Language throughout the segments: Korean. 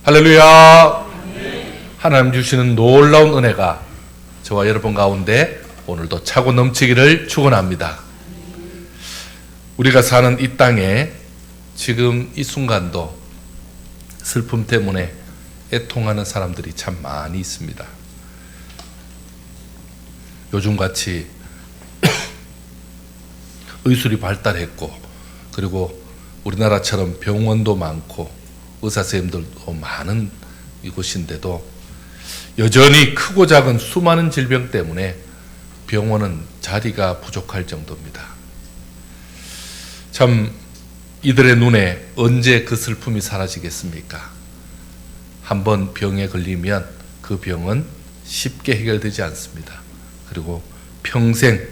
할렐루야. 하나님 주시는 놀라운 은혜가 저와 여러분 가운데 오늘도 차고 넘치기를 축원합니다. 우리가 사는 이 땅에 지금 이 순간도 슬픔 때문에 애통하는 사람들이 참 많이 있습니다. 요즘같이 의술이 발달했고, 그리고 우리나라처럼 병원도 많고 의사 선생님들도 많은 이곳인데도 여전히 크고 작은 수많은 질병 때문에 병원은 자리가 부족할 정도입니다. 참 이들의 눈에 언제 그 슬픔이 사라지겠습니까? 한번 병에 걸리면 그 병은 쉽게 해결되지 않습니다. 그리고 평생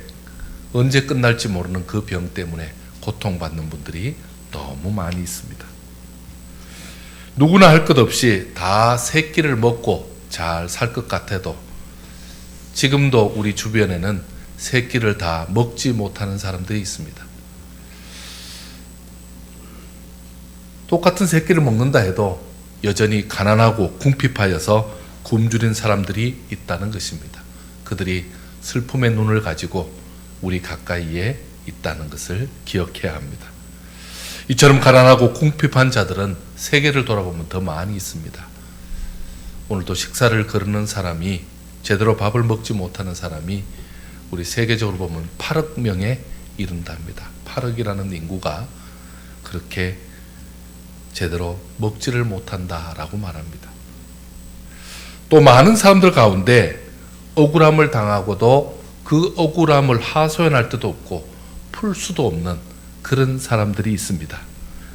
언제 끝날지 모르는 그 병 때문에 고통받는 분들이 너무 많이 있습니다. 누구나 할 것 없이 다 새 끼를 먹고 잘 살 것 같아도 지금도 우리 주변에는 새 끼를 다 먹지 못하는 사람들이 있습니다. 똑같은 새 끼를 먹는다 해도 여전히 가난하고 궁핍하여서 굶주린 사람들이 있다는 것입니다. 그들이 슬픔의 눈을 가지고 우리 가까이에 있다는 것을 기억해야 합니다. 이처럼 가난하고 궁핍한 자들은 세계를 돌아보면 더 많이 있습니다. 오늘도 식사를 거르는 사람이, 제대로 밥을 먹지 못하는 사람이 우리 세계적으로 보면 8억 명에 이른답니다. 8억이라는 인구가 그렇게 제대로 먹지를 못한다라고 말합니다. 또 많은 사람들 가운데 억울함을 당하고도 그 억울함을 하소연할 데도 없고 풀 수도 없는 그런 사람들이 있습니다.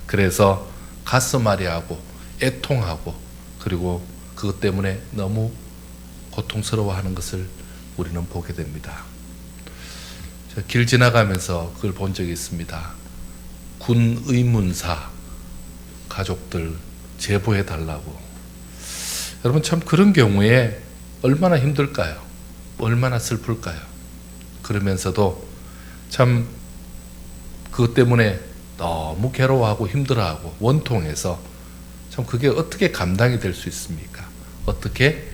그래서 가슴 아리하고 애통하고 그리고 그것 때문에 너무 고통스러워하는 것을 우리는 보게 됩니다. 길 지나가면서 그걸 본 적이 있습니다. 군 의문사 가족들 제보해 달라고. 여러분, 참 그런 경우에 얼마나 힘들까요? 얼마나 슬플까요? 그러면서도 참 그것 때문에 너무 괴로워하고 힘들어하고 원통해서 참 그게 어떻게 감당이 될 수 있습니까? 어떻게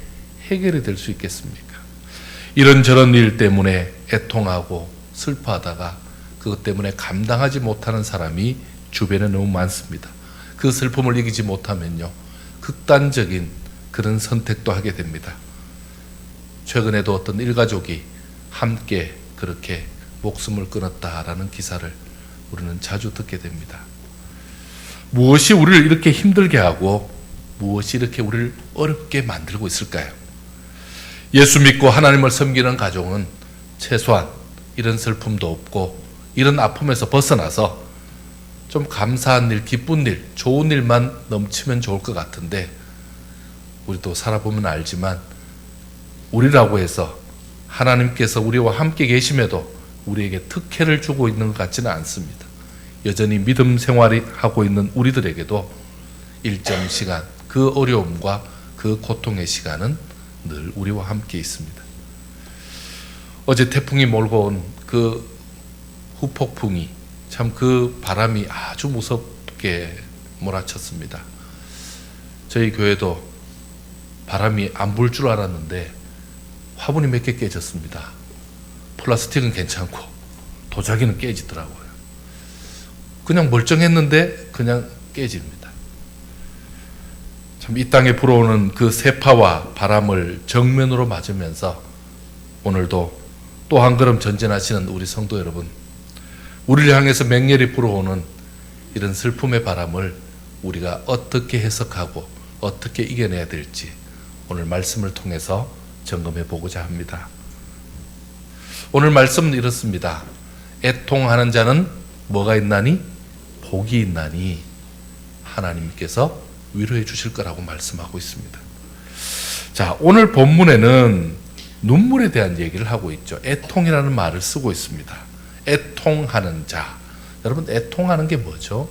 해결이 될 수 있겠습니까? 이런저런 일 때문에 애통하고 슬퍼하다가 그것 때문에 감당하지 못하는 사람이 주변에 너무 많습니다. 그 슬픔을 이기지 못하면요, 극단적인 그런 선택도 하게 됩니다. 최근에도 어떤 일가족이 함께 그렇게 목숨을 끊었다라는 기사를 우리는 자주 듣게 됩니다. 무엇이 우리를 이렇게 힘들게 하고 무엇이 이렇게 우리를 어렵게 만들고 있을까요? 예수 믿고 하나님을 섬기는 가정은 최소한 이런 슬픔도 없고 이런 아픔에서 벗어나서 좀 감사한 일, 기쁜 일, 좋은 일만 넘치면 좋을 것 같은데, 우리도 살아보면 알지만 우리라고 해서 하나님께서 우리와 함께 계심에도 우리에게 특혜를 주고 있는 것 같지는 않습니다. 여전히 믿음 생활을 하고 있는 우리들에게도 일정 시간, 그 어려움과 그 고통의 시간은 늘 우리와 함께 있습니다. 어제 태풍이 몰고 온 그 후폭풍이, 참 그 바람이 아주 무섭게 몰아쳤습니다. 저희 교회도 바람이 안 불 줄 알았는데 화분이 몇 개 깨졌습니다. 플라스틱은 괜찮고 도자기는 깨지더라고요. 그냥 멀쩡했는데 그냥 깨집니다. 참 이 땅에 불어오는 그 세파와 바람을 정면으로 맞으면서 오늘도 또 한 걸음 전진하시는 우리 성도 여러분, 우리를 향해서 맹렬히 불어오는 이런 슬픔의 바람을 우리가 어떻게 해석하고 어떻게 이겨내야 될지 오늘 말씀을 통해서 점검해 보고자 합니다. 오늘 말씀은 이렇습니다. 애통하는 자는 뭐가 있나니? 복이 있나니 하나님께서 위로해 주실 거라고 말씀하고 있습니다. 자, 오늘 본문에는 눈물에 대한 얘기를 하고 있죠. 애통이라는 말을 쓰고 있습니다. 애통하는 자. 여러분, 애통하는 게 뭐죠?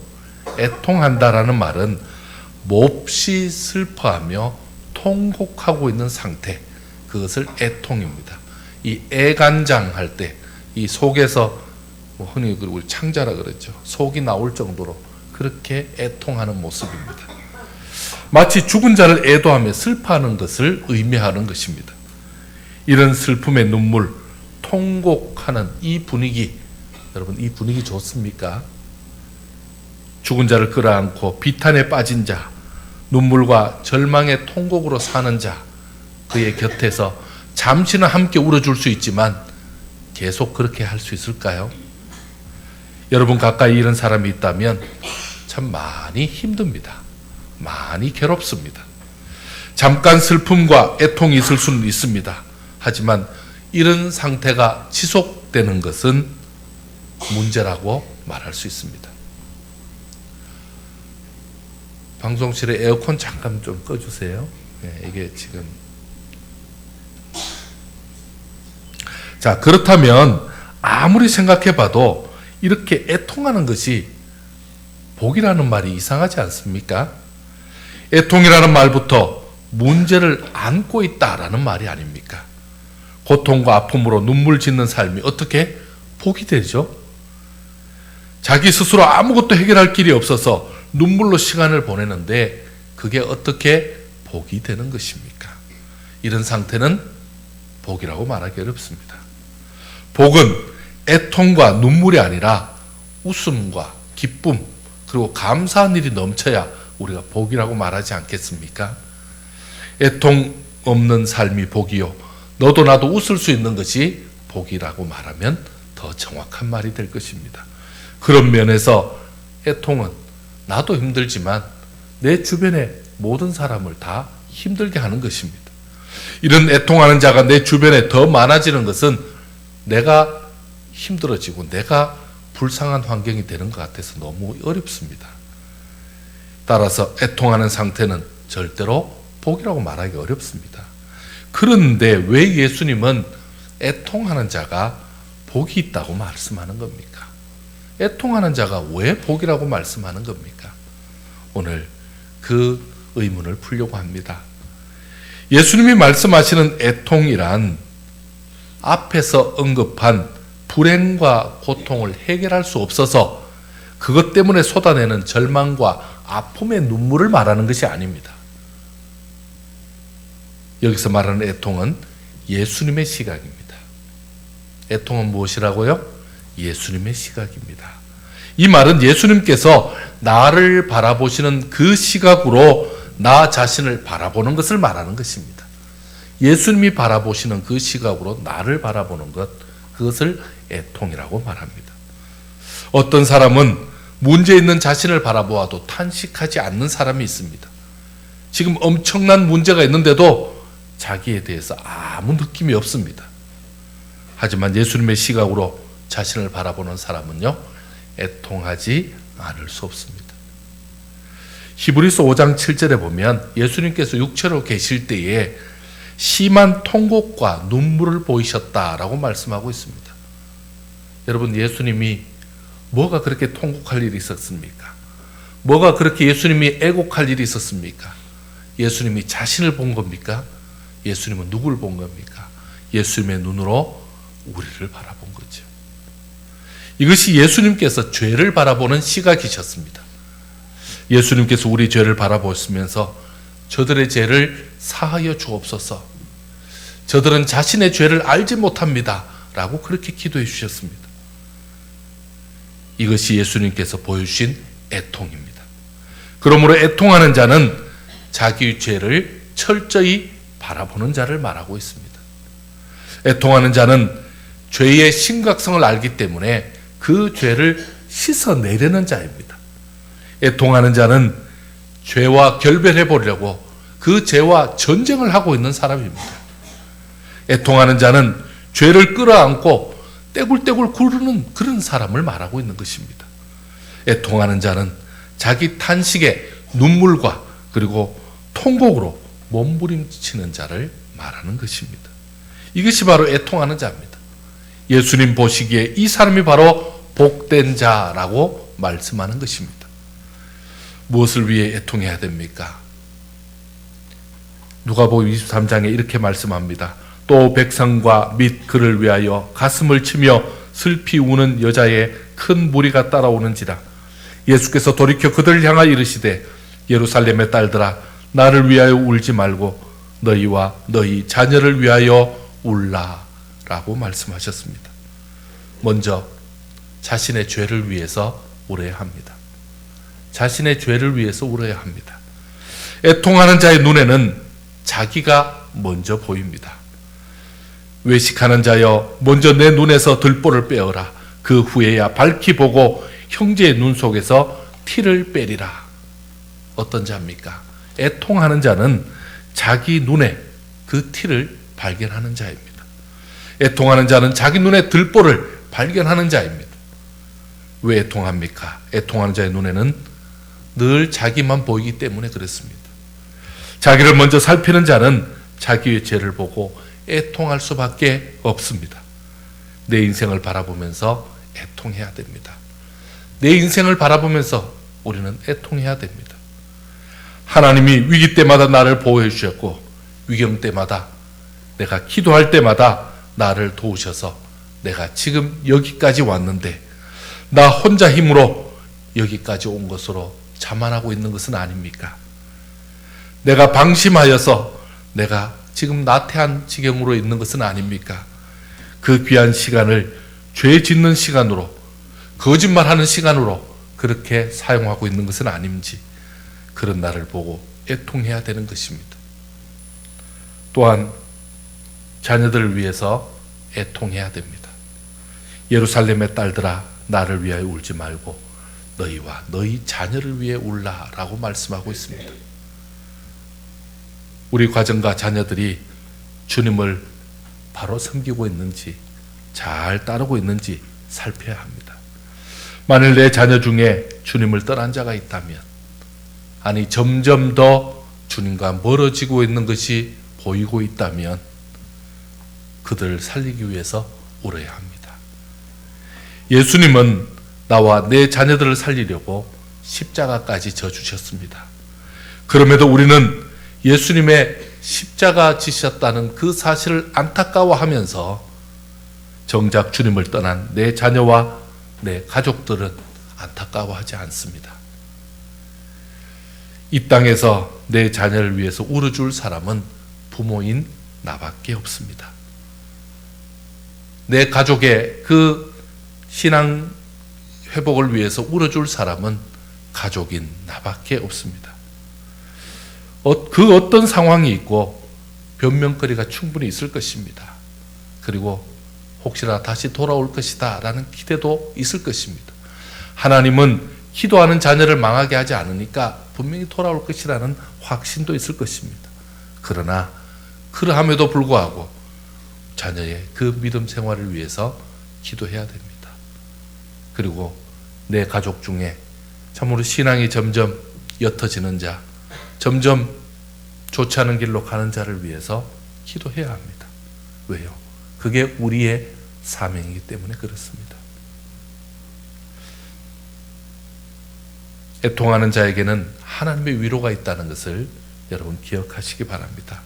애통한다라는 말은 몹시 슬퍼하며 통곡하고 있는 상태, 그것을 애통입니다. 이 애간장할 때 이 속에서 흔히 우리 창자라 그러죠. 속이 나올 정도로 그렇게 애통하는 모습입니다. 마치 죽은 자를 애도하며 슬퍼하는 것을 의미하는 것입니다. 이런 슬픔의 눈물, 통곡하는 이 분위기, 여러분 이 분위기 좋습니까? 죽은 자를 끌어안고 비탄에 빠진 자, 눈물과 절망의 통곡으로 사는 자, 그의 곁에서 잠시는 함께 울어줄 수 있지만 계속 그렇게 할 수 있을까요? 여러분 가까이 이런 사람이 있다면 참 많이 힘듭니다. 많이 괴롭습니다. 잠깐 슬픔과 애통이 있을 수는 있습니다. 하지만 이런 상태가 지속되는 것은 문제라고 말할 수 있습니다. 방송실에 에어컨 잠깐 좀 꺼주세요. 네, 이게 지금. 자, 그렇다면 아무리 생각해봐도 이렇게 애통하는 것이 복이라는 말이 이상하지 않습니까? 애통이라는 말부터 문제를 안고 있다라는 말이 아닙니까? 고통과 아픔으로 눈물 짓는 삶이 어떻게 복이 되죠? 자기 스스로 아무것도 해결할 길이 없어서 눈물로 시간을 보내는데 그게 어떻게 복이 되는 것입니까? 이런 상태는 복이라고 말하기 어렵습니다. 복은 애통과 눈물이 아니라 웃음과 기쁨 그리고 감사한 일이 넘쳐야 우리가 복이라고 말하지 않겠습니까? 애통 없는 삶이 복이요 너도 나도 웃을 수 있는 것이 복이라고 말하면 더 정확한 말이 될 것입니다. 그런 면에서 애통은 나도 힘들지만 내 주변의 모든 사람을 다 힘들게 하는 것입니다. 이런 애통하는 자가 내 주변에 더 많아지는 것은 내가 힘들어지고 내가 불쌍한 환경이 되는 것 같아서 너무 어렵습니다. 따라서 애통하는 상태는 절대로 복이라고 말하기 어렵습니다. 그런데 왜 예수님은 애통하는 자가 복이 있다고 말씀하는 겁니까? 애통하는 자가 왜 복이라고 말씀하는 겁니까? 오늘 그 의문을 풀려고 합니다. 예수님이 말씀하시는 애통이란 앞에서 언급한 불행과 고통을 해결할 수 없어서 그것 때문에 쏟아내는 절망과 아픔의 눈물을 말하는 것이 아닙니다. 여기서 말하는 애통은 예수님의 시각입니다. 애통은 무엇이라고요? 예수님의 시각입니다. 이 말은 예수님께서 나를 바라보시는 그 시각으로 나 자신을 바라보는 것을 말하는 것입니다. 예수님이 바라보시는 그 시각으로 나를 바라보는 것, 그것을 애통이라고 말합니다. 어떤 사람은 문제 있는 자신을 바라보아도 탄식하지 않는 사람이 있습니다. 지금 엄청난 문제가 있는데도 자기에 대해서 아무 느낌이 없습니다. 하지만 예수님의 시각으로 자신을 바라보는 사람은요, 애통하지 않을 수 없습니다. 히브리서 5장 7절에 보면 예수님께서 육체로 계실 때에 심한 통곡과 눈물을 보이셨다라고 말씀하고 있습니다. 여러분, 예수님이 뭐가 그렇게 통곡할 일이 있었습니까? 뭐가 그렇게 예수님이 애곡할 일이 있었습니까? 예수님이 자신을 본 겁니까? 예수님은 누구를 본 겁니까? 예수님의 눈으로 우리를 바라본 거죠. 이것이 예수님께서 죄를 바라보는 시각이셨습니다. 예수님께서 우리 죄를 바라보시면서 저들의 죄를 사하여 주옵소서. 저들은 자신의 죄를 알지 못합니다. 라고 그렇게 기도해 주셨습니다. 이것이 예수님께서 보여주신 애통입니다. 그러므로 애통하는 자는 자기의 죄를 철저히 바라보는 자를 말하고 있습니다. 애통하는 자는 죄의 심각성을 알기 때문에 그 죄를 씻어내려는 자입니다. 애통하는 자는 죄와 결별해 보려고 그 죄와 전쟁을 하고 있는 사람입니다. 애통하는 자는 죄를 끌어안고 떼굴떼굴 구르는 그런 사람을 말하고 있는 것입니다. 애통하는 자는 자기 탄식의 눈물과 그리고 통곡으로 몸부림치는 자를 말하는 것입니다. 이것이 바로 애통하는 자입니다. 예수님 보시기에 이 사람이 바로 복된 자라고 말씀하는 것입니다. 무엇을 위해 애통해야 됩니까? 누가복음 23장에 이렇게 말씀합니다. 또 백성과 및 그를 위하여 가슴을 치며 슬피 우는 여자의 큰 무리가 따라오는지라. 예수께서 돌이켜 그들을 향하여 이르시되 예루살렘의 딸들아 나를 위하여 울지 말고 너희와 너희 자녀를 위하여 울라 라고 말씀하셨습니다. 먼저 자신의 죄를 위해서 울어야 합니다. 자신의 죄를 위해서 울어야 합니다. 애통하는 자의 눈에는 자기가 먼저 보입니다. 외식하는 자여 먼저 내 눈에서 들보를 빼어라. 그 후에야 밝히 보고 형제의 눈 속에서 티를 빼리라. 어떤 자입니까? 애통하는 자는 자기 눈에 그 티를 발견하는 자입니다. 애통하는 자는 자기 눈에 들보를 발견하는 자입니다. 왜 애통합니까? 애통하는 자의 눈에는 늘 자기만 보이기 때문에 그렇습니다. 자기를 먼저 살피는 자는 자기의 죄를 보고 애통할 수밖에 없습니다. 내 인생을 바라보면서 애통해야 됩니다. 내 인생을 바라보면서 우리는 애통해야 됩니다. 하나님이 위기 때마다 나를 보호해 주셨고 위경 때마다 내가 기도할 때마다 나를 도우셔서 내가 지금 여기까지 왔는데 나 혼자 힘으로 여기까지 온 것으로 자만하고 있는 것은 아닙니까? 내가 방심하여서 내가 지금 나태한 지경으로 있는 것은 아닙니까? 그 귀한 시간을 죄 짓는 시간으로, 거짓말하는 시간으로 그렇게 사용하고 있는 것은 아닌지, 그런 나를 보고 애통해야 되는 것입니다. 또한 자녀들을 위해서 애통해야 됩니다. 예루살렘의 딸들아 나를 위하여 울지 말고 너희와 너희 자녀를 위해 울라 라고 말씀하고 있습니다. 우리 가정과 자녀들이 주님을 바로 섬기고 있는지, 잘 따르고 있는지 살펴야 합니다. 만일 내 자녀 중에 주님을 떠난 자가 있다면, 아니 점점 더 주님과 멀어지고 있는 것이 보이고 있다면 그들을 살리기 위해서 울어야 합니다. 예수님은 나와 내 자녀들을 살리려고 십자가까지 져주셨습니다. 그럼에도 우리는 예수님의 십자가 지셨다는 그 사실을 안타까워하면서 정작 주님을 떠난 내 자녀와 내 가족들은 안타까워하지 않습니다. 이 땅에서 내 자녀를 위해서 울어줄 사람은 부모인 나밖에 없습니다. 내 가족의 그 신앙 회복을 위해서 울어줄 사람은 가족인 나밖에 없습니다. 그 어떤 상황이 있고 변명거리가 충분히 있을 것입니다. 그리고 혹시나 다시 돌아올 것이다 라는 기대도 있을 것입니다. 하나님은 기도하는 자녀를 망하게 하지 않으니까 분명히 돌아올 것이라는 확신도 있을 것입니다. 그러나 그러함에도 불구하고 자녀의 그 믿음 생활을 위해서 기도해야 됩니다. 그리고 내 가족 중에 참으로 신앙이 점점 옅어지는 자, 점점 좋지 않은 길로 가는 자를 위해서 기도해야 합니다. 왜요? 그게 우리의 사명이기 때문에 그렇습니다. 애통하는 자에게는 하나님의 위로가 있다는 것을 여러분 기억하시기 바랍니다.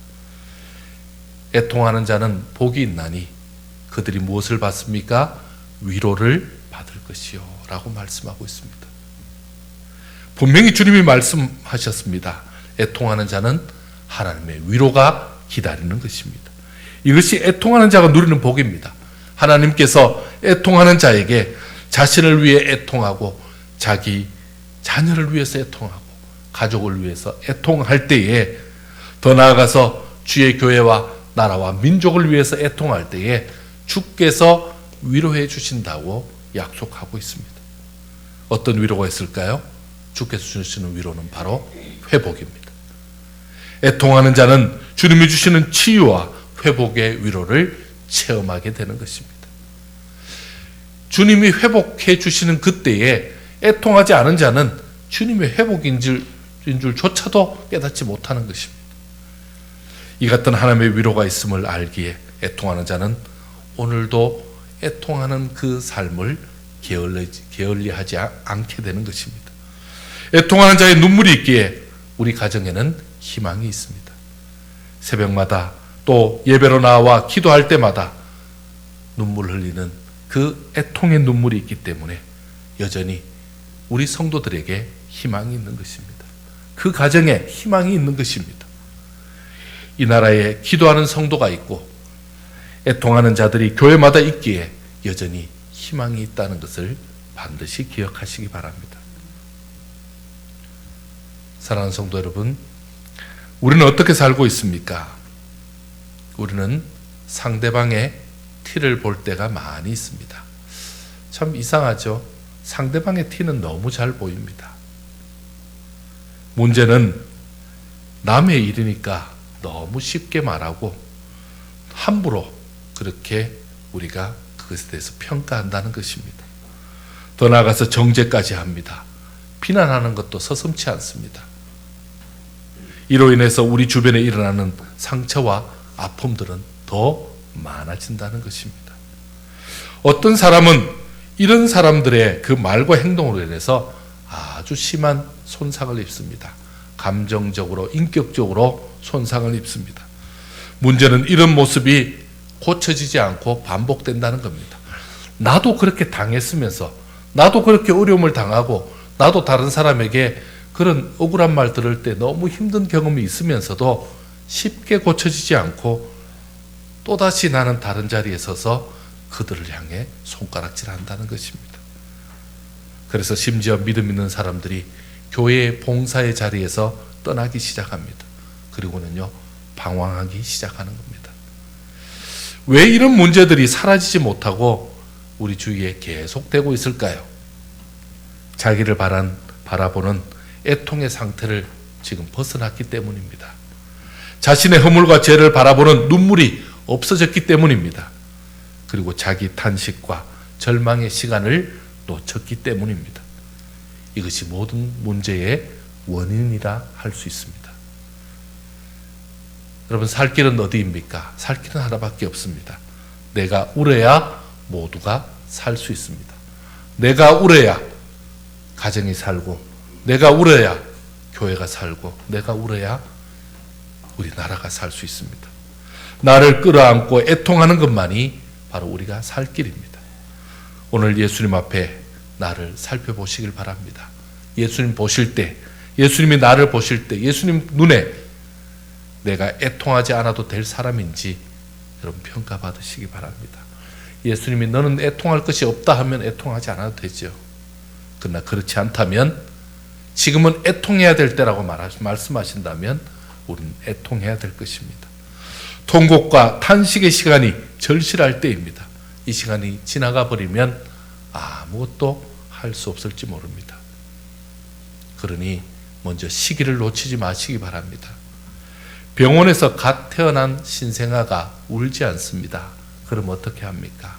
애통하는 자는 복이 있나니 그들이 무엇을 받습니까? 위로를 받을 것이요 라고 말씀하고 있습니다. 분명히 주님이 말씀하셨습니다. 애통하는 자는 하나님의 위로가 기다리는 것입니다. 이것이 애통하는 자가 누리는 복입니다. 하나님께서 애통하는 자에게 자신을 위해 애통하고 자기 자녀를 위해서 애통하고 가족을 위해서 애통할 때에, 더 나아가서 주의 교회와 나라와 민족을 위해서 애통할 때에 주께서 위로해 주신다고 약속하고 있습니다. 어떤 위로가 있을까요? 주께서 주시는 위로는 바로 회복입니다. 애통하는 자는 주님이 주시는 치유와 회복의 위로를 체험하게 되는 것입니다. 주님이 회복해 주시는 그때에 애통하지 않은 자는 주님의 회복인 줄조차도 깨닫지 못하는 것입니다. 이 같은 하나님의 위로가 있음을 알기에 애통하는 자는 오늘도 애통하는 그 삶을 게을리하지 않게 되는 것입니다. 애통하는 자의 눈물이 있기에 우리 가정에는 희망이 있습니다. 새벽마다 또 예배로 나와 기도할 때마다 눈물 흘리는 그 애통의 눈물이 있기 때문에 여전히 우리 성도들에게 희망이 있는 것입니다. 그 가정에 희망이 있는 것입니다. 이 나라에 기도하는 성도가 있고 애통하는 자들이 교회마다 있기에 여전히 희망이 있다는 것을 반드시 기억하시기 바랍니다. 사랑하는 성도 여러분, 우리는 어떻게 살고 있습니까? 우리는 상대방의 티를 볼 때가 많이 있습니다. 참 이상하죠? 상대방의 티는 너무 잘 보입니다. 문제는 남의 일이니까 너무 쉽게 말하고 함부로 그렇게 우리가 그것에 대해서 평가한다는 것입니다. 더 나아가서 정죄까지 합니다. 비난하는 것도 서슴지 않습니다. 이로 인해서 우리 주변에 일어나는 상처와 아픔들은 더 많아진다는 것입니다. 어떤 사람은 이런 사람들의 그 말과 행동으로 인해서 아주 심한 손상을 입습니다. 감정적으로, 인격적으로 손상을 입습니다. 문제는 이런 모습이 고쳐지지 않고 반복된다는 겁니다. 나도 그렇게 당했으면서, 나도 그렇게 어려움을 당하고, 나도 다른 사람에게 그런 억울한 말 들을 때 너무 힘든 경험이 있으면서도 쉽게 고쳐지지 않고 또다시 나는 다른 자리에 서서 그들을 향해 손가락질한다는 것입니다. 그래서 심지어 믿음 있는 사람들이 교회의 봉사의 자리에서 떠나기 시작합니다. 그리고는요, 방황하기 시작하는 겁니다. 왜 이런 문제들이 사라지지 못하고 우리 주위에 계속되고 있을까요? 자기를 바라보는 애통의 상태를 지금 벗어났기 때문입니다. 자신의 허물과 죄를 바라보는 눈물이 없어졌기 때문입니다. 그리고 자기 탄식과 절망의 시간을 놓쳤기 때문입니다. 이것이 모든 문제의 원인이라 할 수 있습니다. 여러분, 살 길은 어디입니까? 살 길은 하나밖에 없습니다. 내가 울어야 모두가 살 수 있습니다. 내가 울어야 가정이 살고, 내가 울어야 교회가 살고, 내가 울어야 우리 나라가 살 수 있습니다. 나를 끌어안고 애통하는 것만이 바로 우리가 살 길입니다. 오늘 예수님 앞에 나를 살펴보시길 바랍니다. 예수님 보실 때, 예수님이 나를 보실 때, 예수님 눈에 내가 애통하지 않아도 될 사람인지 여러분 평가받으시기 바랍니다. 예수님이 너는 애통할 것이 없다 하면 애통하지 않아도 되죠. 그러나 그렇지 않다면, 지금은 애통해야 될 때라고 말씀하신다면 우리는 애통해야 될 것입니다. 통곡과 탄식의 시간이 절실할 때입니다. 이 시간이 지나가 버리면 아무것도 할 수 없을지 모릅니다. 그러니 먼저 시기를 놓치지 마시기 바랍니다. 병원에서 갓 태어난 신생아가 울지 않습니다. 그럼 어떻게 합니까?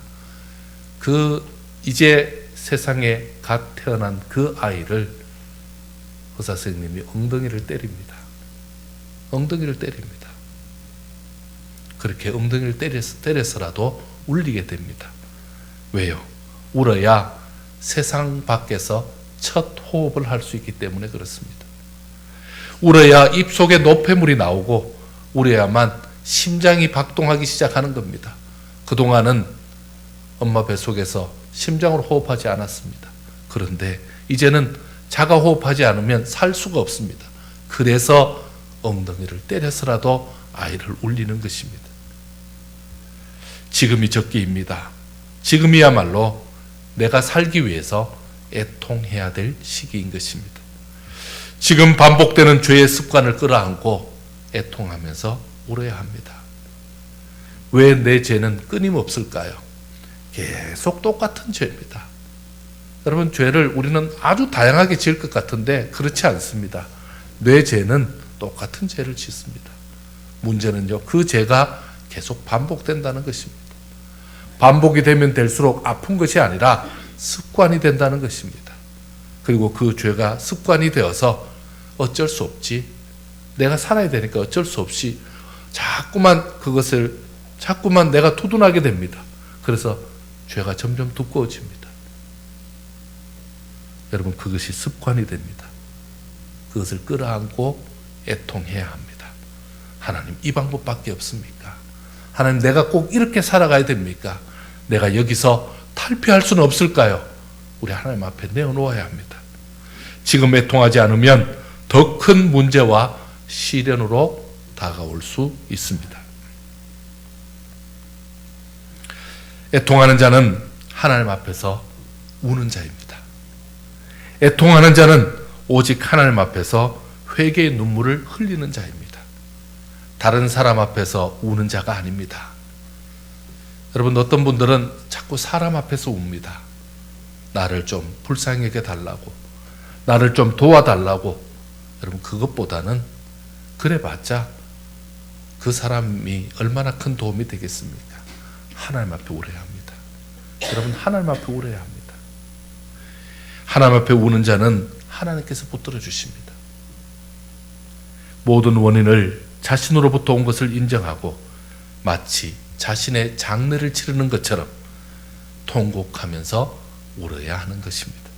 이제 세상에 갓 태어난 그 아이를 의사 선생님이 엉덩이를 때립니다. 엉덩이를 때립니다. 그렇게 엉덩이를 때려서라도 울리게 됩니다. 왜요? 울어야 세상 밖에서 첫 호흡을 할 수 있기 때문에 그렇습니다. 울어야 입속에 노폐물이 나오고, 울어야만 심장이 박동하기 시작하는 겁니다. 그동안은 엄마 뱃속에서 심장으로 호흡하지 않았습니다. 그런데 이제는 자가 호흡하지 않으면 살 수가 없습니다. 그래서 엉덩이를 때려서라도 아이를 울리는 것입니다. 지금이 적기입니다. 지금이야말로 내가 살기 위해서 애통해야 될 시기인 것입니다. 지금 반복되는 죄의 습관을 끌어안고 애통하면서 울어야 합니다. 왜 내 죄는 끊임없을까요? 계속 똑같은 죄입니다. 여러분, 죄를 우리는 아주 다양하게 지을 것 같은데 그렇지 않습니다. 내 죄는 똑같은 죄를 짓습니다. 문제는요, 그 죄가 계속 반복된다는 것입니다. 반복이 되면 될수록 아픈 것이 아니라 습관이 된다는 것입니다. 그리고 그 죄가 습관이 되어서 어쩔 수 없지, 내가 살아야 되니까 어쩔 수 없이 자꾸만 내가 투둔하게 됩니다. 그래서 죄가 점점 두꺼워집니다. 여러분, 그것이 습관이 됩니다. 그것을 끌어안고 애통해야 합니다. 하나님, 이 방법밖에 없습니까? 하나님, 내가 꼭 이렇게 살아가야 됩니까? 내가 여기서 탈피할 수는 없을까요? 우리 하나님 앞에 내어놓아야 합니다. 지금 애통하지 않으면 더 큰 문제와 시련으로 다가올 수 있습니다. 애통하는 자는 하나님 앞에서 우는 자입니다. 애통하는 자는 오직 하나님 앞에서 회개의 눈물을 흘리는 자입니다. 다른 사람 앞에서 우는 자가 아닙니다. 여러분, 어떤 분들은 자꾸 사람 앞에서 웁니다. 나를 좀 불쌍하게 달라고, 나를 좀 도와달라고. 여러분, 그것보다는 그래봤자 그 사람이 얼마나 큰 도움이 되겠습니까? 하나님 앞에 울어야 합니다. 여러분, 하나님 앞에 울어야 합니다. 하나님 앞에 우는 자는 하나님께서 붙들어 주십니다. 모든 원인을 자신으로부터 온 것을 인정하고 마치 자신의 장례를 치르는 것처럼 통곡하면서 울어야 하는 것입니다.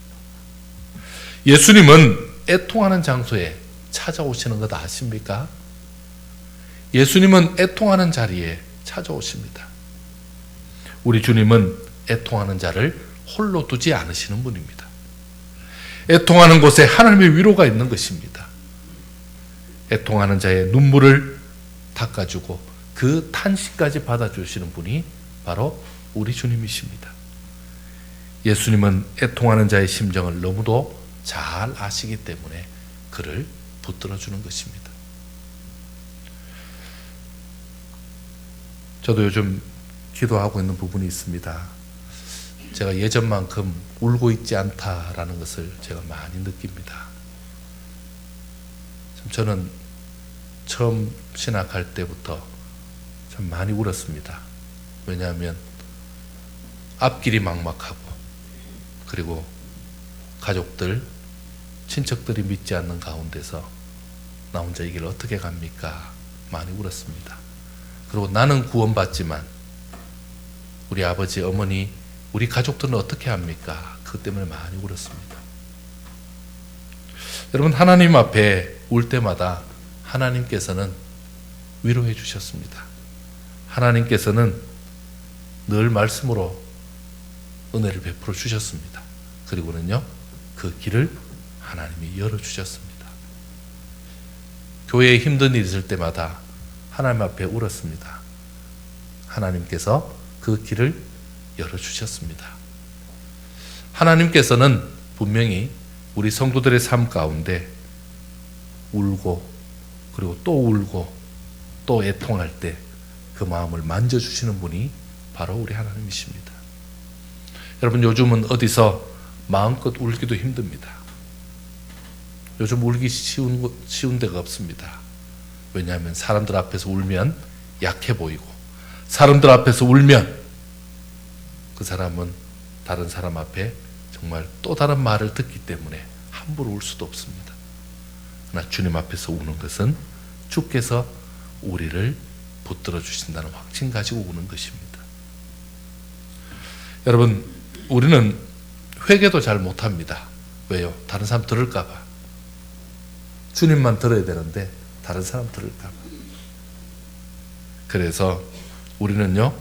예수님은 애통하는 장소에 찾아오시는 것 아십니까? 예수님은 애통하는 자리에 찾아오십니다. 우리 주님은 애통하는 자를 홀로 두지 않으시는 분입니다. 애통하는 곳에 하나님의 위로가 있는 것입니다. 애통하는 자의 눈물을 닦아주고 그 탄식까지 받아주시는 분이 바로 우리 주님이십니다. 예수님은 애통하는 자의 심정을 너무도 잘 아시기 때문에 그를 붙들어주는 것입니다. 저도 요즘 기도하고 있는 부분이 있습니다. 제가 예전만큼 울고 있지 않다라는 것을 제가 많이 느낍니다. 저는 처음 신학할 때부터 참 많이 울었습니다. 왜냐하면 앞길이 막막하고, 그리고 가족들, 친척들이 믿지 않는 가운데서 나 혼자 이 길 어떻게 갑니까? 많이 울었습니다. 그리고 나는 구원받지만 우리 아버지, 어머니, 우리 가족들은 어떻게 합니까? 그것 때문에 많이 울었습니다. 여러분, 하나님 앞에 울 때마다 하나님께서는 위로해 주셨습니다. 하나님께서는 늘 말씀으로 은혜를 베풀어 주셨습니다. 그리고는요, 그 길을 하나님이 열어주셨습니다. 교회에 힘든 일이 있을 때마다 하나님 앞에 울었습니다. 하나님께서 그 길을 열어주셨습니다. 하나님께서는 분명히 우리 성도들의 삶 가운데 울고, 그리고 또 울고 또 애통할 때 그 마음을 만져주시는 분이 바로 우리 하나님이십니다. 여러분, 요즘은 어디서 마음껏 울기도 힘듭니다. 요즘 울기 쉬운 데가 없습니다. 왜냐하면 사람들 앞에서 울면 약해 보이고, 사람들 앞에서 울면 그 사람은 다른 사람 앞에 정말 또 다른 말을 듣기 때문에 함부로 울 수도 없습니다. 그러나 주님 앞에서 우는 것은 주께서 우리를 붙들어 주신다는 확신 가지고 우는 것입니다. 여러분, 우리는 회개도 잘 못합니다. 왜요? 다른 사람 들을까 봐. 주님만 들어야 되는데 다른 사람 들을까 봐. 그래서 우리는요,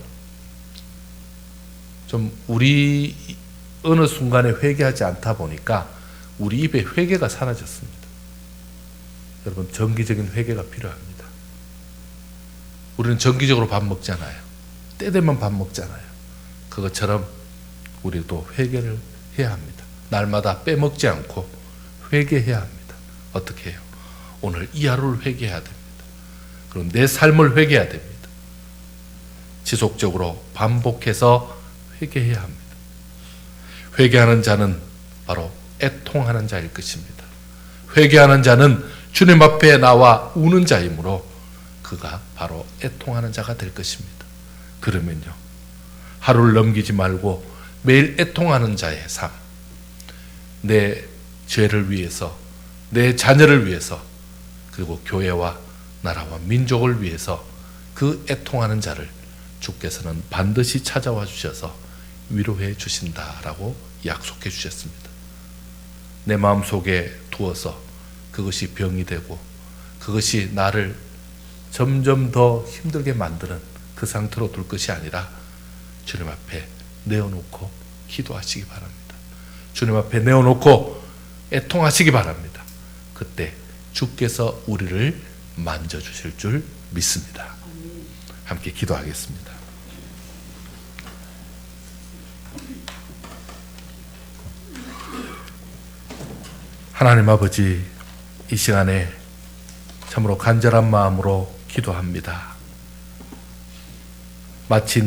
좀 우리 어느 순간에 회개하지 않다 보니까 우리 입에 회개가 사라졌습니다. 여러분, 정기적인 회개가 필요합니다. 우리는 정기적으로 밥 먹잖아요. 때 되면 밥 먹잖아요. 그것처럼 우리도 회개를 해야 합니다. 날마다 빼먹지 않고 회개해야 합니다. 어떻게 해요? 오늘 이 하루를 회개해야 됩니다. 그럼 내 삶을 회개해야 됩니다. 지속적으로 반복해서 회개해야 합니다. 회개하는 자는 바로 애통하는 자일 것입니다. 회개하는 자는 주님 앞에 나와 우는 자이므로 그가 바로 애통하는 자가 될 것입니다. 그러면요, 하루를 넘기지 말고 매일 애통하는 자의 삶, 내 죄를 위해서, 내 자녀를 위해서, 그리고 교회와 나라와 민족을 위해서 그 애통하는 자를 주께서는 반드시 찾아와 주셔서 위로해 주신다라고 약속해 주셨습니다. 내 마음속에 두어서 그것이 병이 되고 그것이 나를 점점 더 힘들게 만드는 그 상태로 둘 것이 아니라 주님 앞에 내어놓고 기도하시기 바랍니다. 주님 앞에 내어놓고 애통하시기 바랍니다. 그때 주께서 우리를 만져주실 줄 믿습니다. 함께 기도하겠습니다. 하나님 아버지, 이 시간에 참으로 간절한 마음으로 기도합니다. 마치